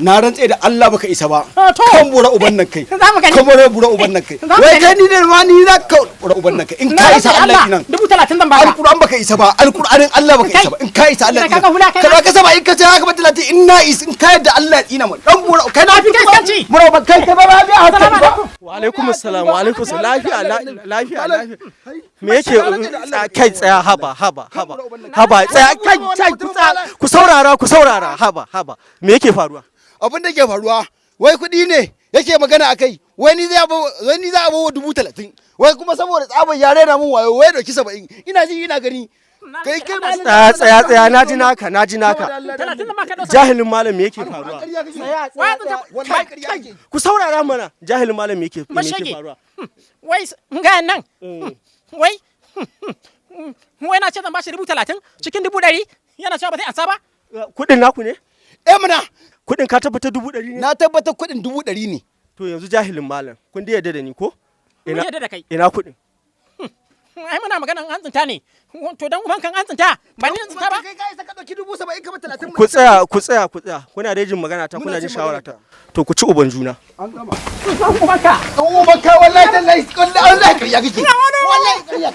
Na rantse da Allah baka isa ba. To. Kan bura uban nan kai. Za mu gani. Kan bura uban nan kai. Za mu Wai gani. kai ni ne ma ni za ka bura uban nan kai. In ka isa Allah kinan. 30,000 zan baka. Alquran baka isa ba. Alquranin Allah baka isa ba. In ka isa Allah Ina kaga hula kai. Ka saba in ka ce haka ba 30 in na isa in ka yadda Allah ya tsina mu. Dan bura kai na fi kaskanci. Bura uban kai ba ba bi haka Assalamu ba. alaikum. Wa alaikum assalam wa alaikum assalam lafiya me yake kai tsaya haba tsaya kai ku saurara haba me yake faruwa Abin da ke faruwa wai kuɗi ne yake magana akai wai ni za a bawa 30,000 wai kuma saboda tsabar yare na mun wayo wai doki 70 ina ji ina gani kai tsaya naji naka 30 zan baka dauka. jahilin malam me yake faruwa wallahi ƙarya ake. ku saurara mana jahilin malam me yake Mashege. faruwa Wai ga nan. Wai na ce zan bashi 30,000 cikin 100,000 yana cewa ba zai ansa ba. kudin naku ne Muna kudin ka tabbata 100,000 ne na tabbatar kuɗin 100,000 ne. to yanzu jahilin malam kun da yarda da ni ko Mun yarda da kai. ina kudin Ai muna maganan an tsinta ne. To dan uban kan an tsinta ba ni tsinta ba. Kai ka isa ka ɗauki 70,000 ka bar 30. ku tsaya kuna da jin magana ta kuna jin shawara ta to ku ci uban juna An gama. Ubanka. Uban ka wallahi tallahi wallahi ƙarya kake. Wallahi ƙarya